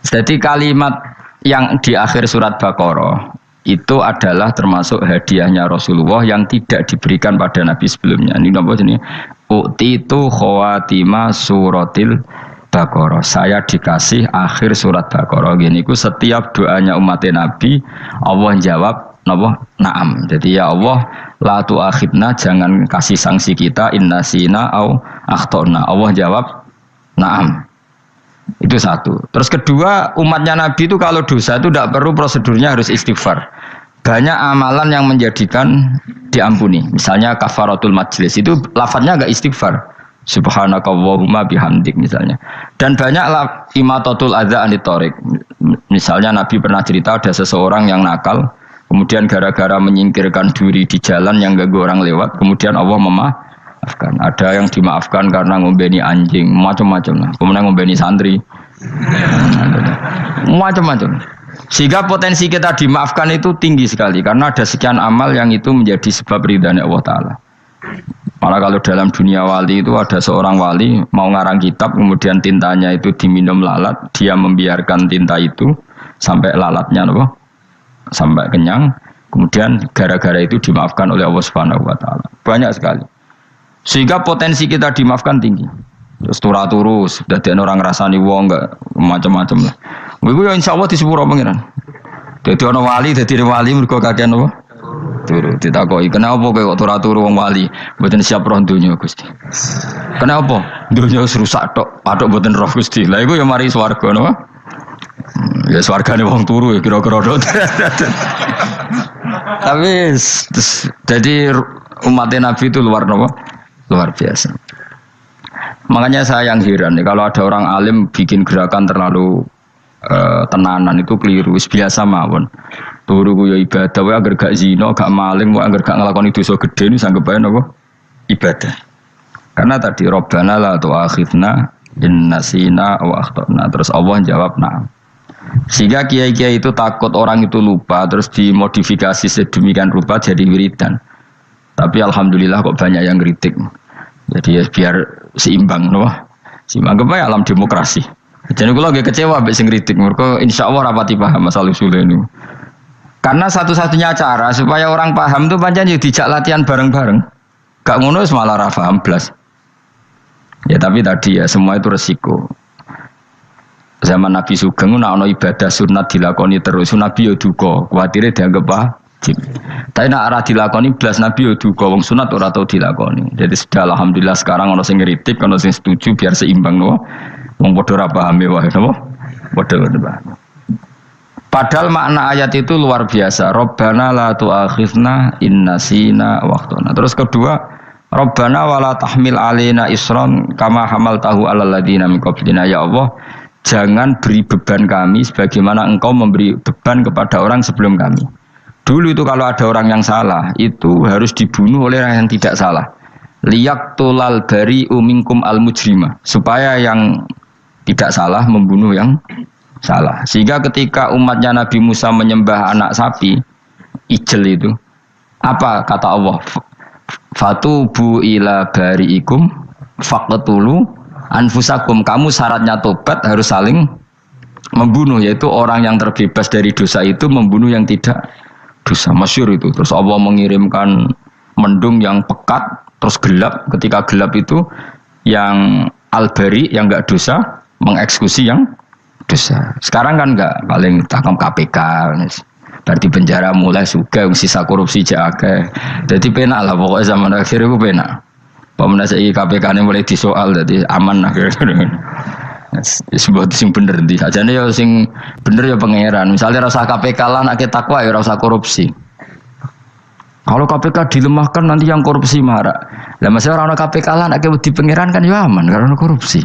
Jadi kalimat yang di akhir surat Baqarah itu adalah termasuk hadiahnya Rasulullah yang tidak diberikan pada Nabi sebelumnya. Ini apa ini? U'titu khawatima suratil Baqarah. Saya dikasih akhir surat Baqarah. Gini, ku setiap doanya umat Nabi, Allah jawab, napa? Naam. Jadi ya Allah, la tu'akhidna, jangan kasih sanksi kita innasina au akhtona. Allah jawab, naam. Itu satu. Terus kedua, umatnya Nabi itu kalau dosa itu tidak perlu prosedurnya harus istighfar. Banyak amalan yang menjadikan diampuni. Misalnya kafaratul majlis itu lafadznya enggak istighfar. Subhanakallahumma bihamdik misalnya. Dan banyak imatatul adza anit thoriq. Misalnya Nabi pernah cerita ada seseorang yang nakal, kemudian gara-gara menyingkirkan duri di jalan yang ganggu orang lewat, kemudian Allah memaafkan. Ada yang dimaafkan karena ngombeni anjing, macam-macam lah. Kemudian ngombeni santri, macam-macam. Sehingga potensi kita dimaafkan itu tinggi sekali karena ada sekian amal yang itu menjadi sebab ridhanya Allah Ta'ala. Malah kalau dalam dunia wali itu ada seorang wali mau ngarang kitab, kemudian tintanya itu diminum lalat, dia membiarkan tinta itu sampai lalatnya sampai kenyang, kemudian gara-gara itu dimaafkan oleh Allah Subhanahu wa Ta'ala. Banyak sekali. Sehingga potensi kita dimaafkan tinggi. Terus turut-turus, dadekno orang ngrasani wong enggak macam-macam lah. Iku ya insyaallah disepuro pangeran. Dadi ana wali, dadi wali mergo kakean apa? Turu ditakoki, "Kenapa kowe kok turut-turu wong wali? Mboten siap roh donya, Gusti." "Kenapa? Donya wis rusak tok, patok mboten roh Gusti." Lah iku ya mari swarga napa? Ya swargane wong turu ya kira-kira tok. Tapi jadi umat Nabi itu luar biasa. Makanya saya yang heran nih, kalau ada orang alim bikin gerakan terlalu tenanan itu keliru, biasa mawon. Turu ku ya ibadah, wae agar gak zina, gak maling, wae agar gak nglakoni dosa gedhe niku sanggep bae napa? Ibadah. Karena tadi Rabbana la tu'akhidna in nasina wa akhtana. Terus Allah jawab na'am. Sehingga kiai-kiai itu takut orang itu lupa, terus dimodifikasi sedemikian rupa jadi wiridan. Tapi alhamdulillah kok banyak yang kritik. Jadi ya biar seimbang, no? Seimbang kepada alam demokrasi. Jadi kalau lagi kecewa ambek sing kritik, mereka insyaallah rapati paham masalah usul ini. Karena satu-satunya cara supaya orang paham itu pancen yo dijak latihan bareng-bareng. Gak ngono wis malah ra paham blas. Ya tapi tadi ya semua itu resiko. Zaman Nabi Sugeng ana ibadah sunat dilakoni terus, Nabi yo duka, kuwatire dianggap wajib. Tapi nek ora dilakoni blas Nabi yo duka, wong sunat ora tau dilakoni. Jadi sudah alhamdulillah sekarang ana sing ngritik, ana sing setuju biar seimbang no. Wong padha ora paham wae napa? Padha paham. Padahal makna ayat itu luar biasa. Rabbana la tu'akhidna in nasina wa akhtana. Terus kedua, Rabbana wala tahmil alaina isran kama hamaltahu alal ladzina min qablina. Ya Allah, jangan beri beban kami sebagaimana Engkau memberi beban kepada orang sebelum kami. Dulu itu kalau ada orang yang salah, itu harus dibunuh oleh orang yang tidak salah. Liyaqtulal bari'u minkum al mujrima. Supaya yang tidak salah membunuh yang salah. Sehingga ketika umatnya Nabi Musa menyembah anak sapi, ijel itu, apa kata Allah? Fatubu ila bari'ikum faqtulu anfusakum. Kamu syaratnya tobat harus saling membunuh, yaitu orang yang terbebas dari dosa itu membunuh yang tidak dosa. Masyhur itu. Terus Allah mengirimkan mendung yang pekat, terus gelap. Ketika gelap itu yang al-bari yang enggak dosa mengeksekusi yang dosa. Sekarang kan enggak, paling tangkap KPK. Berarti penjara mulai juga sisa korupsi jake. Jadi penak lah pokoknya zaman akhir itu penak. Pemenang KPK ini mulai disoal, jadi aman akhirnya. Sebut sing bener di. Ajane ya sing bener ya pangeran. Misalnya rasa KPK lah nak takwa ya rasa korupsi. Kalau KPK dilemahkan nanti yang korupsi marah. Lah masih orang KPK lah nak di pangeran kan ya aman karena korupsi.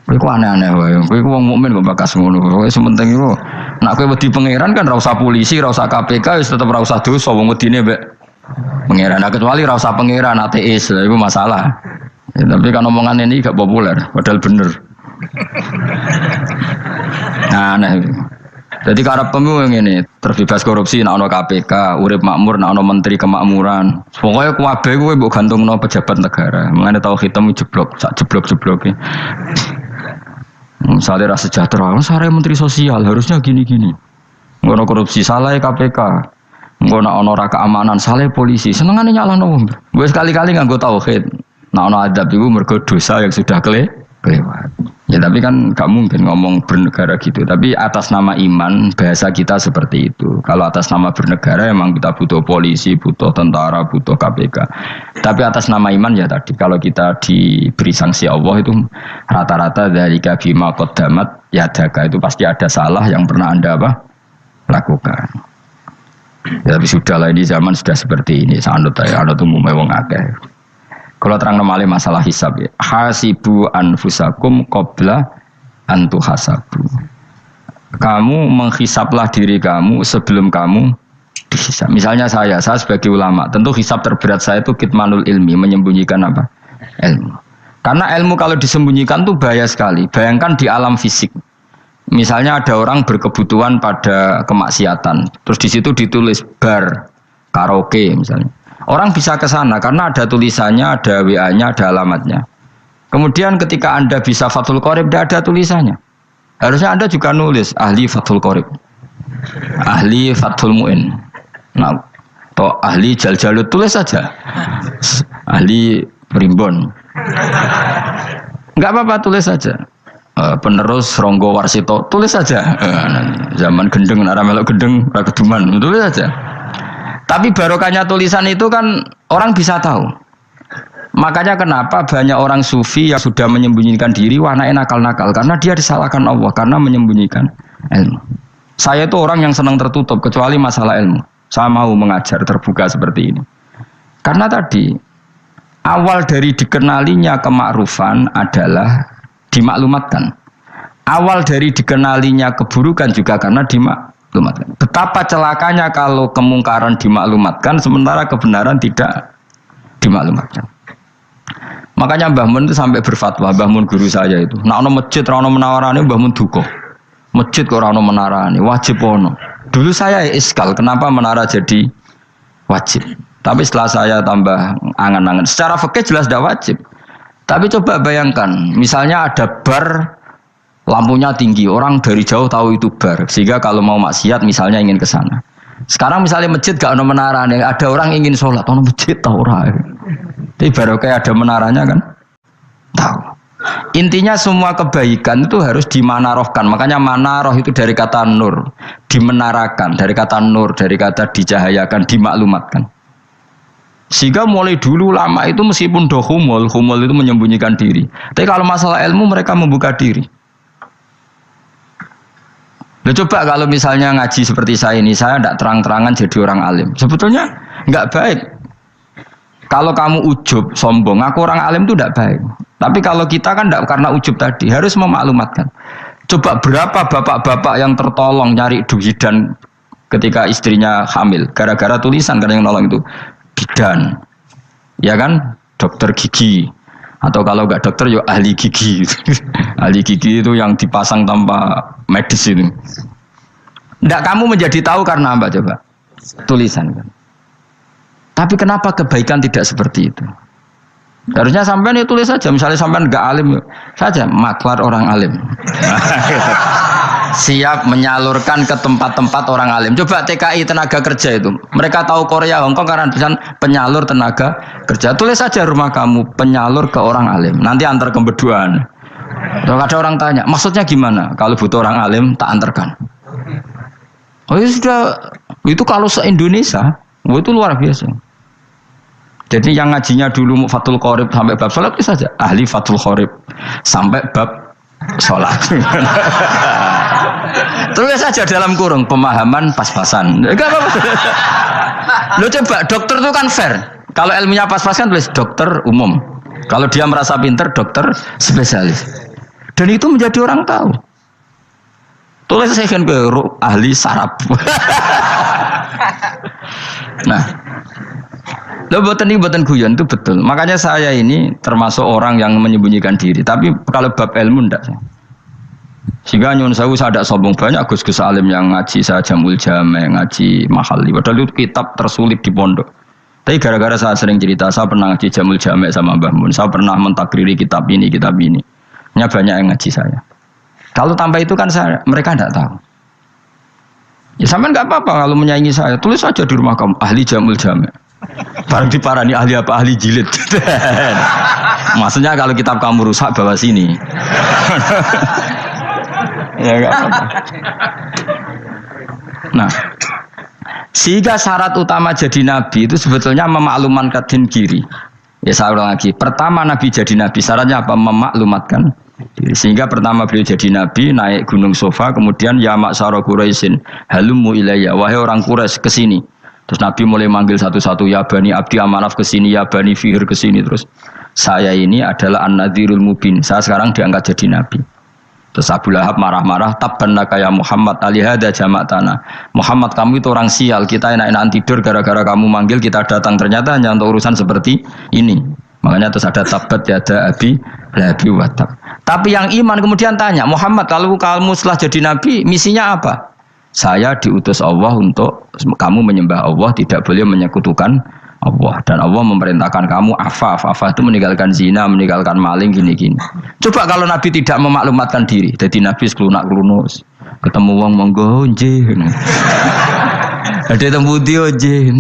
Kowe aneh-aneh wae. Kowe wong mukmin kok bakas ngono. Kowe sementing iku nek kowe wedi pangeran kan ra usah polisi, ra usah KPK wis tetep ra usah dosa wong wedine mbek pangeran. Nah, kecuali ra usah pangeran ateis, lha iku masalah. Ya, tapi kan omongan ini gak populer, padahal bener. Nah, aneh. Jadi karep pemilu ngene, terbebas korupsi nek ana KPK, urip makmur nek ana menteri kemakmuran. Pokoke kabeh kowe mbok gantungno pejabat negara. Mengane tau hitam jeblok, sak jeblok-jebloke. Misalnya rasa sejahtera, saya menteri sosial harusnya gini-gini. Ngono korupsi salah KPK. Ngono ono ra keamanan salah polisi. Senengane nyalahno wong. Gue sekali-kali nganggo tauhid. Nah ono adab iku mergo dosa yang sudah kelewat. Ya tapi kan gak mungkin ngomong bernegara gitu. Tapi atas nama iman bahasa kita seperti itu. Kalau atas nama bernegara emang kita butuh polisi, butuh tentara, butuh KPK. Tapi atas nama iman ya tadi kalau kita diberi sanksi Allah itu rata-rata dari bima qaddamat yadaka itu pasti ada salah yang pernah Anda lakukan. Ya, tapi sudahlah ini zaman sudah seperti ini. Anut umumnya wong akeh. Kalau terang nomale masalah hisab ya. Hasibu anfusakum qabla antu hasabu. Kamu menghisablah diri kamu sebelum kamu dihisab. Misalnya saya sebagai ulama, tentu hisab terberat saya itu kitmanul ilmi, menyembunyikan apa? Ilmu. Karena ilmu kalau disembunyikan tuh bahaya sekali. Bayangkan di alam fisik. Misalnya ada orang berkebutuhan pada kemaksiatan, terus di situ ditulis bar, karaoke misalnya. Orang bisa ke sana karena ada tulisannya, ada WA-nya, ada alamatnya. Kemudian ketika Anda bisa Fathul Qorib, tidak ada tulisannya. Harusnya Anda juga nulis ahli Fathul Qorib, ahli Fathul Mu'in, nah, atau ahli Jaljalut, tulis saja. Ahli Primbon. Enggak apa-apa, tulis saja. Penerus Ronggo Warsito, tulis saja. Zaman gendeng, nara melok gendeng, rakeduman, tulis saja. Tapi barokahnya tulisan itu kan orang bisa tahu. Makanya kenapa banyak orang sufi yang sudah menyembunyikan diri, wanaknya nakal-nakal. Karena dia disalahkan Allah, karena menyembunyikan ilmu. Saya itu orang yang senang tertutup, kecuali masalah ilmu. Saya mau mengajar terbuka seperti ini. Karena tadi, awal dari dikenalinya kemakrufan adalah dimaklumatkan. Awal dari dikenalinya keburukan juga karena dimaklumatkan. Betapa celakanya kalau kemungkaran dimaklumatkan sementara kebenaran tidak dimaklumatkan. Makanya Mbah Mun itu sampai berfatwa, Mbah Mun guru saya itu. Nak ono masjid ra ono menawarane Mbah Mun duka. Masjid kok ora ono menarane, wajib ono. Dulu saya iskal kenapa menara jadi wajib. Tapi setelah saya tambah angan-angan, secara fikih jelas tidak wajib. Tapi coba bayangkan, misalnya ada bar lampunya tinggi, orang dari jauh tahu itu bar, sehingga kalau mau maksiat misalnya ingin ke sana. Sekarang misalnya masjid gak ada menara, ada orang ingin sholat, ono masjid tahu orang. Tapi baru kayak ada menaranya kan, tahu. Intinya semua kebaikan itu harus dimanarahkan. Makanya manaroh itu dari kata nur, dimenarakan, dari kata nur, dari kata dicahayakan, dimaklumatkan. Sehingga mulai dulu lama itu meskipun humul itu menyembunyikan diri. Tapi kalau masalah ilmu mereka membuka diri. Nah, coba kalau misalnya ngaji seperti saya ini, saya tidak terang-terangan jadi orang alim. Sebetulnya nggak baik. Kalau kamu ujub, sombong, aku orang alim itu tidak baik. Tapi kalau kita kan tidak karena ujub tadi, harus memaklumatkan. Coba berapa bapak-bapak yang tertolong nyari duhidan ketika istrinya hamil, gara-gara tulisan karena yang nolong itu bidan, ya kan, dokter gigi. Atau kalau enggak dokter ya ahli gigi. Ahli gigi itu yang dipasang tanpa medis itu. Enggak, kamu menjadi tahu karena apa coba? Tulisan kan. Tapi kenapa kebaikan tidak seperti itu? Harusnya sampean itu tulis saja. Misalnya sampean enggak alim saja, maklar orang alim. Siap menyalurkan ke tempat-tempat orang alim. Coba TKI tenaga kerja itu. Mereka tahu Korea, Hongkong karena tulisan penyalur tenaga kerja. Tulis saja rumah kamu penyalur ke orang alim. Nanti antar ke berduaan. Kalau ada orang tanya, maksudnya gimana? Kalau butuh orang alim tak antarkan. Oh ya sudah. Itu kalau se-Indonesia, itu luar biasa. Jadi yang ngajinya dulu Fathul Qorib sampai bab sholat itu saja. Ahli Fathul Qorib sampai bab sholat. Tulis saja dalam kurung pemahaman pas-pasan. Enggak apa-apa. Lo coba dokter itu kan fair. Kalau ilmunya pas-pasan tulis dokter umum. Kalau dia merasa pinter dokter spesialis. Dan itu menjadi orang tahu. Tulis saya kan ke ahli saraf. Nah, lo buatan guyon itu betul. Makanya saya ini termasuk orang yang menyembunyikan diri. Tapi kalau bab ilmu enggak. Sehingga nyun saya tidak sombong, banyak gus-gus alim yang ngaji saya Jamul Jame, ngaji Mahali. Padahal itu kitab tersulit di pondok. Tapi gara-gara saya sering cerita, saya pernah ngaji Jamul Jame sama Mbah Mun. Saya pernah mentakriri kitab ini. Hanya banyak yang ngaji saya. Kalau tanpa itu kan mereka tidak tahu. Ya sampean nggak apa-apa kalau menyaingi saya, tulis saja di rumah kamu ahli jamul jami'. Barang diparani ahli apa? Ahli jilid. Maksudnya kalau kitab kamu rusak bawa sini. Ya nggak apa-apa. Nah, sehingga syarat utama jadi nabi itu sebetulnya memaklumatkan diri. Ya saya ulang lagi. Pertama nabi jadi nabi syaratnya apa? Memaklumatkan diri. Sehingga pertama beliau jadi nabi naik gunung Sofa, kemudian ya ma'syara Quraisyin halummu ilayya, wahai orang Quraisy kesini. Terus Nabi mulai manggil satu-satu, ya Bani Abdi Amanaf kesini, ya Bani Fihr kesini. Terus saya ini adalah An-Nadhirul Mubin. Saya sekarang diangkat jadi Nabi. Terus Abu Lahab marah-marah, tabbannaka ya Muhammad alihada jama'tana. Muhammad kamu itu orang sial, kita enak-enakan tidur gara-gara kamu manggil kita datang. Ternyata hanya untuk urusan seperti ini. Makanya terus ada tabbat yada abi labi watab. Tapi yang iman kemudian tanya, Muhammad kalau kamu setelah jadi Nabi, misinya apa? Saya diutus Allah untuk kamu menyembah Allah, tidak boleh menyekutukan Allah. Dan Allah memerintahkan kamu afaf itu meninggalkan zina, meninggalkan maling, gini-gini. Coba kalau Nabi tidak memaklumatkan diri, jadi Nabi sekelunak-kelunus, ketemu wong monggo nggih. Ada temu dia nggih.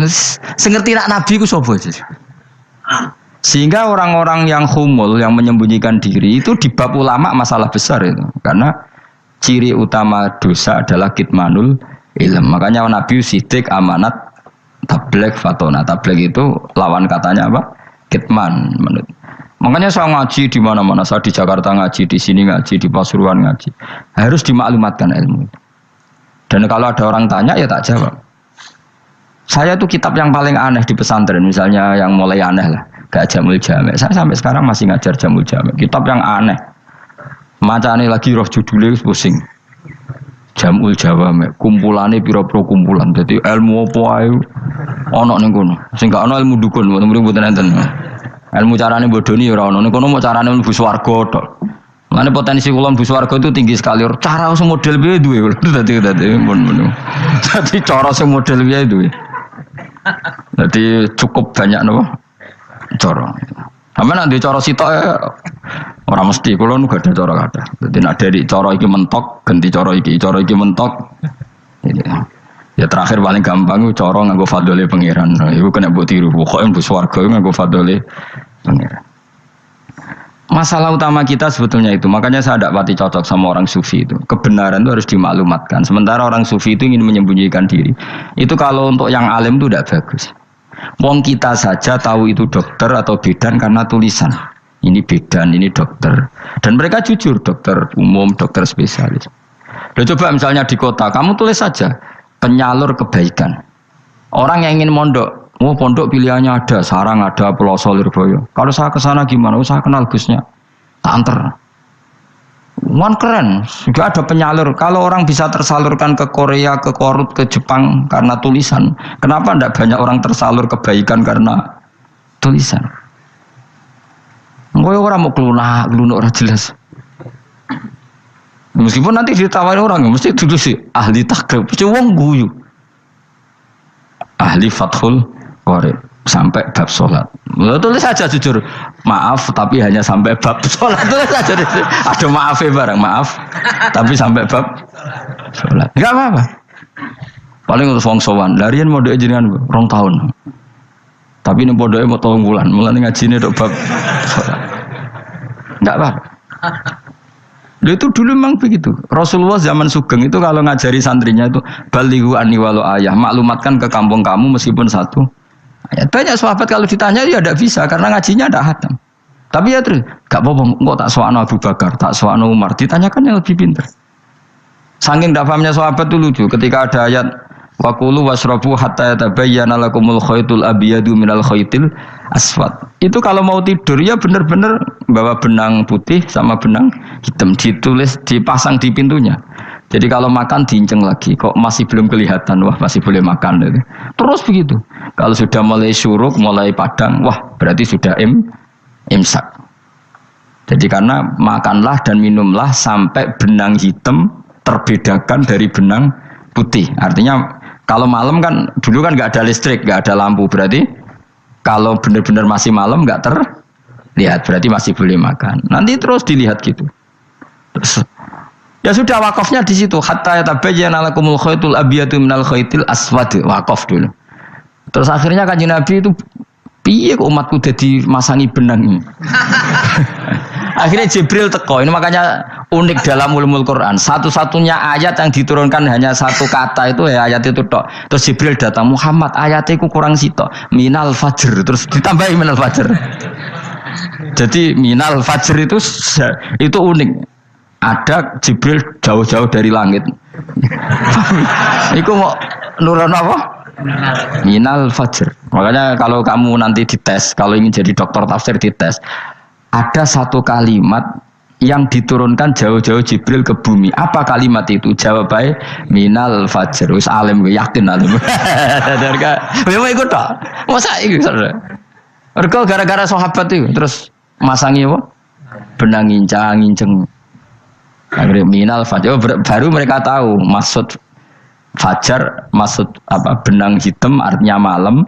Sengerti nak Nabi ku sapa sih? Sehingga orang-orang yang humul, yang menyembunyikan diri itu di bab ulama masalah besar itu. Karena ciri utama dosa adalah kitmanul ilm. Makanya Nabi sidik, amanat, tabligh, fatona. Tabligh itu lawan katanya apa? Kitman. Makanya saya ngaji di mana-mana. Saya di Jakarta ngaji, di sini ngaji, di Pasuruan ngaji. Harus dimaklumatkan ilmu. Dan kalau ada orang tanya ya tak jawab. Saya itu kitab yang paling aneh di pesantren. Misalnya yang mulai aneh lah. Gak Jamul Jami'. Saya sampai sekarang masih ngajar Jamul Jami'. Kitab yang aneh. Macane lagi roh judulnya pusing. Jamul Jawami', kumpulane pira-pira kumpulan. Dadi ilmu apa ae ana ning kono. Sing gak ana ilmu dukun, mboten enten. Ilmu carane bodoni ora ana. Ning kono mau carane mlebu swarga tok. Mane potensi kula mlebu swarga itu tinggi sekali. Cara sing model piye duwe. Dadi pun. Dadi cara sing model piye duwe. Dadi cukup banyak napa? Cara. Sampe nek ndek cara sitok ora mesti kula nu gak ada cara kathah. Dadi nek dari cara iki mentok ganti cara iki mentok. Ya terakhir paling gampang cara nganggo fadhole pangeran. Iku kena mbok tiru. Pokoke mbok swarga nganggo fadhole pangeran. Masalah utama kita sebetulnya itu. Makanya saya tidak pati cocok sama orang sufi itu. Kebenaran itu harus dimaklumatkan. Sementara orang sufi itu ingin menyembunyikan diri. Itu kalau untuk yang alim itu tidak bagus. Wong kita saja tahu itu dokter atau bidan karena tulisan. Ini bidan, ini dokter. Dan mereka jujur, dokter umum, dokter spesialis. Lalu coba misalnya di kota, kamu tulis saja penyalur kebaikan. Orang yang ingin mondok, pondok pilihannya ada, Sarang ada, Peloso, Lirboyo. Kalau saya ke sana gimana? Saya kenal Gusnya. Tak anter. Keren, juga ada penyalur. Kalau orang bisa tersalurkan ke Korea, ke Korut, ke Jepang karena tulisan, kenapa tidak banyak orang tersalur kebaikan karena tulisan? Enggak orang mau kelunak orang jelas. Meskipun nanti ditawari orang, mesti dulu sih ahli takrib, mesti wong guyu, ahli fathul qorib sampai bab sholat. Tulis saja jujur, maaf tapi hanya sampai bab sholat. Tulis saja, ada maafnya barang, maaf tapi sampai bab sholat. Enggak apa-apa. Paling untuk wong sowan, larian mau doa jenengan 2 tahun. Tapi ini bodohnya mau 3 bulan, mulai ngaji ini dok bab sholat. Enggak apa-apa. Itu dulu memang begitu. Rasulullah zaman Sugeng itu kalau ngajari santrinya itu balighu anni walau ayah, maklumatkan ke kampung kamu meskipun 1 ayat. Banyak sahabat kalau ditanya ya tidak bisa karena ngajinya tidak hatam. Tapi ya terus, gak apa-apa, kok tak soal Abu Bakar, tak soal Umar, ditanyakan yang lebih pintar. Saking tidak pahamnya sahabat itu lucu, ketika ada ayat wa kulu wasrabu hatta yatabayyana lakumul khaytul abyadu minal khaytil aswad. Itu kalau mau tidur ya benar-benar bawa benang putih sama benang hitam, ditulis, dipasang di pintunya. Jadi kalau makan diinceng lagi, kok masih belum kelihatan, wah masih boleh makan. Gitu. Terus begitu. Kalau sudah mulai syuruk, mulai padang, wah berarti sudah imsak. Jadi karena makanlah dan minumlah sampai benang hitam terbedakan dari benang putih. Artinya kalau malam kan, dulu kan nggak ada listrik, nggak ada lampu, berarti kalau benar-benar masih malam nggak terlihat, berarti masih boleh makan. Nanti terus dilihat gitu. Terus Ya sudah wakafnya di situ. Hatta yatabayyana lakumul khaytul abyadu minal khaytil aswad. Wakaf dulu. Terus akhirnya Kanjeng Nabi itu piye kok umatku dadi masangi benang ini. Akhirnya Jibril teko. Ini makanya unik dalam ulumul Quran. Satu-satunya ayat yang diturunkan hanya satu kata itu ya ayat itu tok. Terus Jibril datang, Muhammad ayatnya ku kurang sitok. Minal fajr. Terus ditambahi minal fajr. Jadi minal fajr itu unik. Ada Jibril jauh-jauh dari langit. Iku mau nurun apa? Minal fajr. Makanya kalau kamu nanti dites, kalau ingin jadi dokter tafsir dites, ada satu kalimat yang diturunkan jauh-jauh Jibril ke bumi. Apa kalimat itu? Jawab baik, minal fajr. Wis alim gue yakin alim. Memang ikut tak? Masa ikut saudara? Mereka gara-gara sahabat itu terus masangi apa? Benang ngincang. Akhirnya minal fajr. Baru mereka tahu maksud fajar, maksud apa? Benang hitam artinya malam,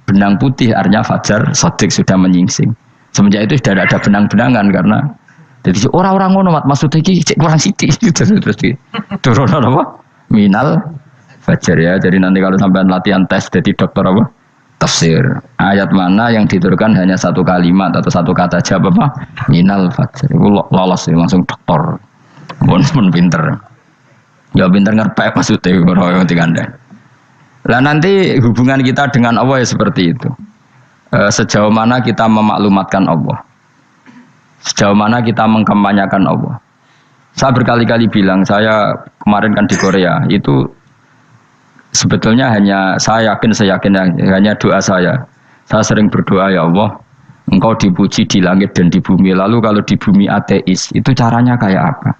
benang putih artinya fajar. Sodik sudah menyingsing. Semenjak itu sudah ada benang-benangan karena jadi orang-orang ngono maksudnya iki kurang sithik terus turun apa? Minal fajar ya. Jadi nanti kalau sampai latihan tes jadi dokter apa? Tafsir. Ayat mana yang diturunkan hanya satu kalimat atau satu kata jawab apa? Minal fajar. Itu lolos langsung dokter. Pun pinter. Ya pinter ngerti maksudnya orang yang digandeng. Lah nanti hubungan kita dengan Allah ya seperti itu. Sejauh mana kita memaklumatkan Allah, sejauh mana kita mengkampanyakan Allah. Saya berkali-kali bilang, saya kemarin kan di Korea itu sebetulnya saya yakin hanya doa saya sering berdoa, ya Allah Engkau dipuji di langit dan di bumi. Lalu kalau di bumi ateis itu caranya kayak apa?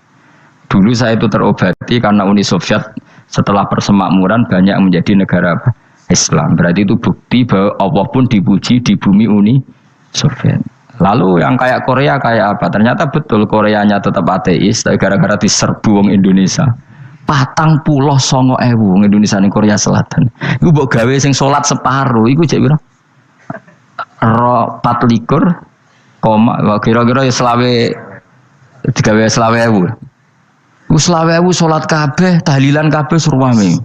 Dulu saya itu terobati karena Uni Soviet setelah persemakmuran banyak menjadi negara apa? Islam. Berarti itu bukti bahwa Allah pun dipuji di bumi Uni Soviet. Lalu yang kayak Korea kayak apa? Ternyata betul Koreanya tetap ateis, tapi gara-gara diserbu wong Indonesia. 49.000 wong Indonesia ning Korea Selatan. Iku mbok gawe sing salat separuh, iku cek piro? 24, kira-kira ya selawe digawe 20.000. Ku 20.000 salat kabeh, tahlilan kabeh surwame.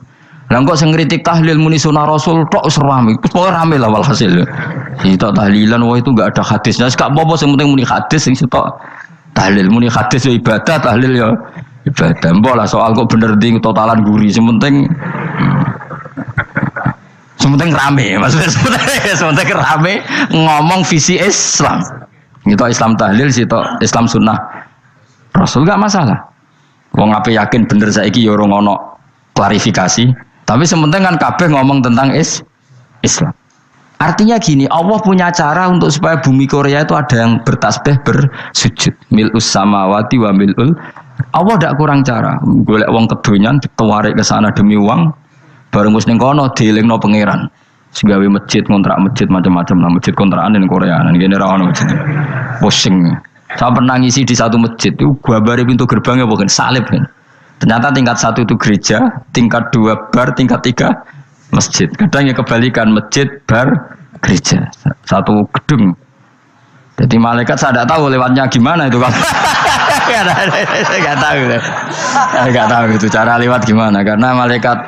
Lah kok sing ngritik tahlil muni sunah Rasul tok serami. Pokoke rame lah walhasil. Itu tahlilan wah itu enggak ada hadisnya. Gak apa-apa sing penting muni hadis sing sitok tahlil muni hadis ya ibadah, tahlil ya ibadah. Mbok lah soal kok bener ding totalan guri sing penting rame. Maksudnya sementing rame ngomong visi Islam. Itu Islam tahlil sitok Islam sunnah Rasul enggak masalah. Wong ape yakin bener saiki ya ora ono klarifikasi. Tapi sementing kan kabeh ngomong tentang Islam. Artinya gini, Allah punya cara untuk supaya bumi Korea itu ada yang bertasbih bersujud. Mil'us samawati wa mil'ul. Allah tidak kurang cara. Golek wong kedonyan ditawarik ke sana demi uang. Bareng wis ning kono dielingno pangeran. Segawe masjid, kontrak masjid macam-macam lah, masjid kontrakan ning Korea. Nang kene ra ono masjid. Pusing. Saya pernah ngisi di satu masjid itu gambare pintu gerbangnya bukan salib kan. Ternyata tingkat 1 itu gereja, tingkat 2 bar, tingkat 3 masjid. Kadang ya kebalikan masjid, bar, gereja. Satu gedung. Jadi malaikat saya tidak tahu lewatnya gimana itu kan. Nggak tahu itu cara lewat gimana. Karena malaikat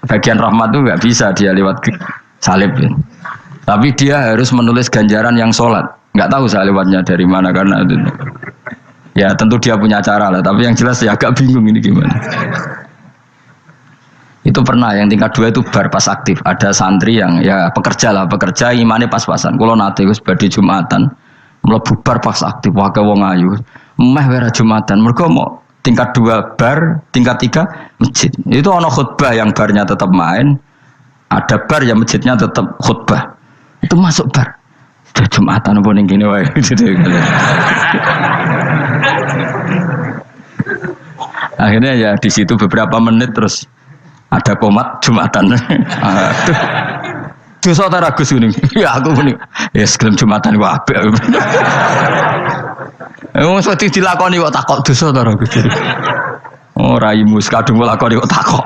bagian rahmat itu nggak bisa dia lewat salib. Tapi dia harus menulis ganjaran yang sholat. Nggak tahu saya lewatnya dari mana karena itu. Ya tentu dia punya cara lah, tapi yang jelas ya agak bingung ini gimana. Itu pernah yang tingkat 2 itu bar pas aktif. Ada santri yang ya pekerja imannya pas-pasan. Kalau nanti gus badhe Jumatan, mlebu bar pas aktif wae wong ayu. Meh wera Jumatan, mergo mau tingkat 2 bar, tingkat 3 masjid. Itu ono khutbah yang barnya tetap main, ada bar yang masjidnya tetap khutbah. Itu masuk bar. Sudah Jumatan apa ning kene wae. Akhirnya ya di situ beberapa menit terus ada komat Jumatan. Dosa ta ragus kuning. Ya aku muni. Ya segelem Jumatan wae apik. Wong sedhi dilakoni kok takok dosa ta ragus. Oh raimu kadung lakoni kok takok.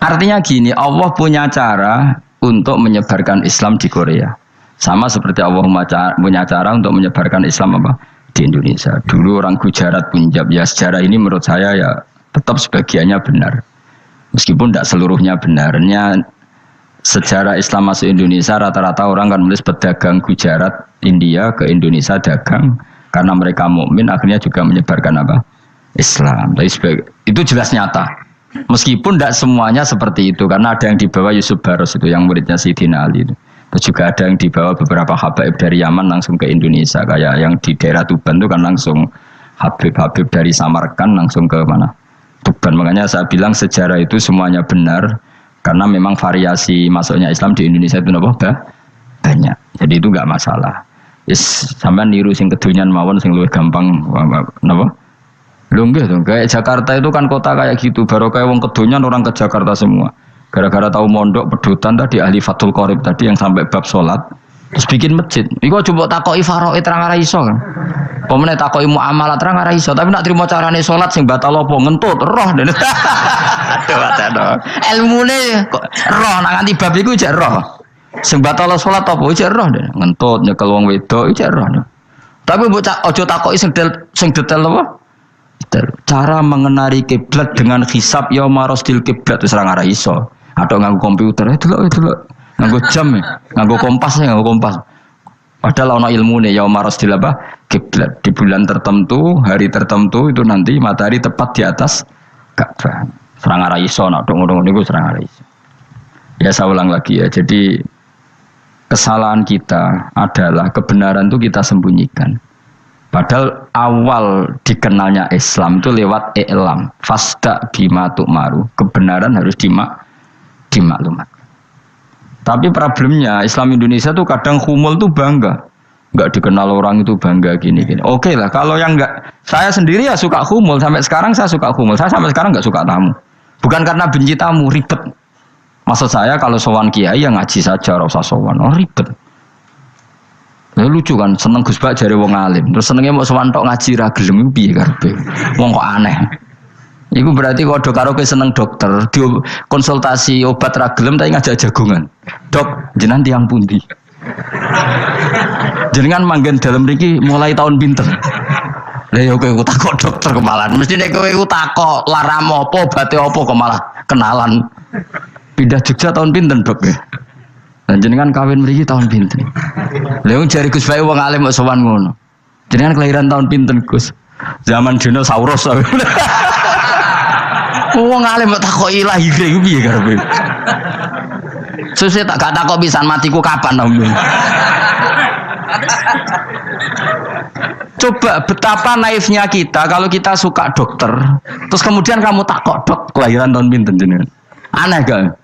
Artinya gini, Allah punya cara untuk menyebarkan Islam di Korea. Sama seperti Allah punya cara untuk menyebarkan Islam apa? di Indonesia. Dulu orang Gujarat, Punjab, ya sejarah ini menurut saya ya tetap sebagiannya benar. Meskipun tidak seluruhnya benarnya sejarah Islam masuk Indonesia rata-rata orang kan menulis pedagang Gujarat, India ke Indonesia dagang karena mereka mukmin akhirnya juga menyebarkan apa? Islam. Itu jelas nyata. Meskipun tidak semuanya seperti itu karena ada yang dibawa Yusuf Baros itu yang muridnya Sayyidina Ali itu. Terus juga ada yang dibawa beberapa habaib dari Yaman langsung ke Indonesia kayak yang di daerah Tuban itu kan langsung habib-habib dari Samarkand langsung ke mana? Tuban. Makanya saya bilang sejarah itu semuanya benar karena memang variasi masuknya Islam di Indonesia itu banyak. Jadi itu enggak masalah. Sampean niru sing kedonyan mawon sing luwih gampang napa? Lho nggih to, kayak Jakarta itu kan kota kayak gitu, baru kayak wong kedonyan orang ke Jakarta semua. Gara-gara tahu mondok pedutan tadi ahli Fathul Qorib tadi yang sampai bab salat terus bikin masjid. Iku coba takoki faraid terang ora iso kan. Pemene takoki muamalah terang ora iso, tapi nak trimo carane salat sing batal apa ngentut roh. Aduh. Ilmune kok roh nak nganti bab iku jek roh. Sing batal salat apa jek roh ngentut nyekel wong wedok jek roh. Tapi mbok aja takoki sing detail apa? Cara mengenali kiblat dengan hisab ya marosdil kiblat wis ora iso. Atau nganggo komputer itu loh. Nganggo jam nganggo kompas. Padahal ana ilmune ya marosdil apa? Kiblat. Di bulan tertentu, hari tertentu itu nanti matahari tepat di atas Ka'bah. Serang ora iso nek ngono niku serang ora iso. Ya saya ulang lagi ya. Jadi kesalahan kita adalah kebenaran itu kita sembunyikan. Padahal awal dikenalnya Islam itu lewat i'lam, fasda bima tu'maru. Kebenaran harus dimaklumat. Tapi problemnya Islam Indonesia tuh kadang humul tuh bangga, nggak dikenal orang itu bangga gini. Oke lah, kalau yang nggak, saya sendiri ya suka humul. Sampai sekarang saya suka humul. Saya sampai sekarang nggak suka tamu. Bukan karena benci tamu, ribet. Maksud saya kalau sowan kiai ya ngaji saja, ora usah sowan. Oh ribet. Lucu kan, seneng Gus Bak jare wong alim. Terus senenge mau sowan tok ngaji ra gelem piye karepe. Wong kok aneh. Iku berarti kalau karo kowe seneng dokter, di konsultasi obat ra gelem tapi ngajak jagongan. Dok, jenengan tiyang pundi? Jenengan manggen dalem mriki mulai tahun pinten? Lah ya kowe takok dokter kemalan. Mesti nek kowe takok lara apa, obate apa kok malah kenalan. Pindah Jogja tahun pinten, Dok ya? Dan jenengan kawin mriki tahun pinten? Lha wong jare Gus Bae wong alim kok sowan ngono. Jenengan kelahiran tahun pinten, Gus? Zaman dinosaurus. Wong alim kok takoki lahire iku piye karepe? Sesuk tak gak takok pisan matiku kapan om. Coba betapa naifnya kita kalau kita suka dokter, terus kemudian kamu takok, Dok, kelahiran tahun pinten jenengan? Aneh gak?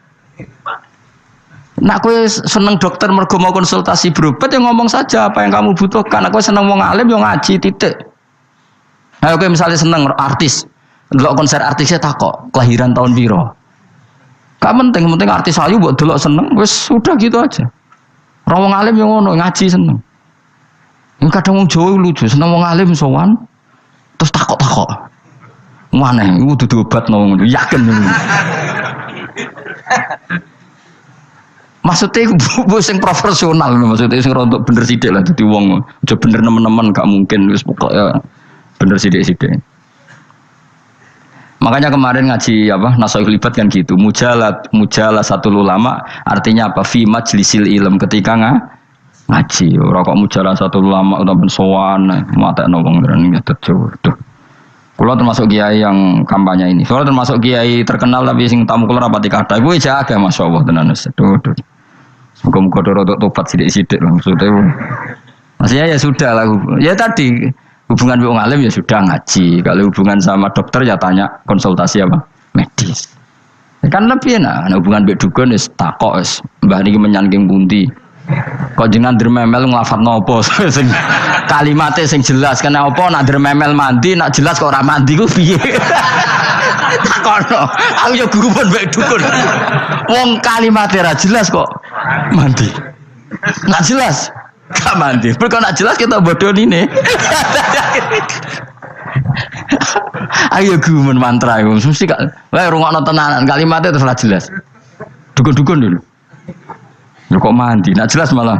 Nak kowe seneng dokter mergo mau konsultasi berobat ya ngomong saja apa yang kamu butuhkan. Aku seneng wong alim yo ngaji titik. Nah, kowe misalnya seneng artis, ndelok konser artisnya takok kelahiran tahun piro. Gak penting artis ayu mbok delok seneng wis sudah gitu aja. Ora wong alim yo ngono ngaji seneng. Yang kadang wong Jawa lucu, seneng wong alim sowan terus takok-takok. Maneh iku dudu obatno ngono, yakin. Maksudnya bu sing profesional, maksudnya sing rontok bener sidik lah, jadi wong aja bener nemen-nemen gak mungkin, wis pokoknya bener sidik-sidik. Makanya kemarin ngaji apa Nasoih Libat kan gitu, mujalah satu ulama artinya apa? Fi majlisil ilm, ketika ngaji, ora kok mujalah satu ulama utawa sowan matekno wong ngene tejo. Kulo termasuk kiai yang kampanye ini. Soalnya termasuk kiai terkenal tapi sing tamu kulo rapati kathah. Iku jaga masyaallah tenan wis. Muga-muga rodok tobat sithik-sithik maksudnya. Maksudnya ya sudah lah. Ya tadi hubungan wong alim ya sudah ngaji. Kalau hubungan sama dokter ya tanya konsultasi apa? Medis. Kan lebih enak. Hubungan mbek dukun wis takok wis mbah niki menyangking pundi. Kok jenengan dermemel nglafadzno apa sing kalimate sing jelas kena apa nak dermemel mandi nak jelas kok ora mandi ku piye takono aku yo guru pun mbek dukun wong kalimate ra jelas kok mandi nak jelas gak mandi kok nak jelas kita bodoni ayo guru men mantra iku mesti gak wae rungokno tenanan kalimate terus ra jelas dukun-dukun dulu. Kok mandi, nak jelas malah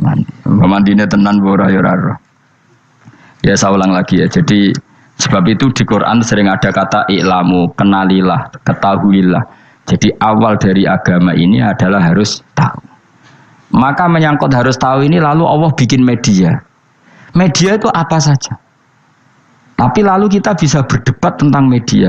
mandi. Mandine tenan ora ya ora. Ya saya ulang lagi ya. Jadi sebab itu di Quran sering ada kata i'lamu, kenalilah, ketahuilah. Jadi awal dari agama ini adalah harus tahu. Maka menyangkut harus tahu ini lalu Allah bikin media. Media itu apa saja. Tapi lalu kita bisa berdebat tentang media.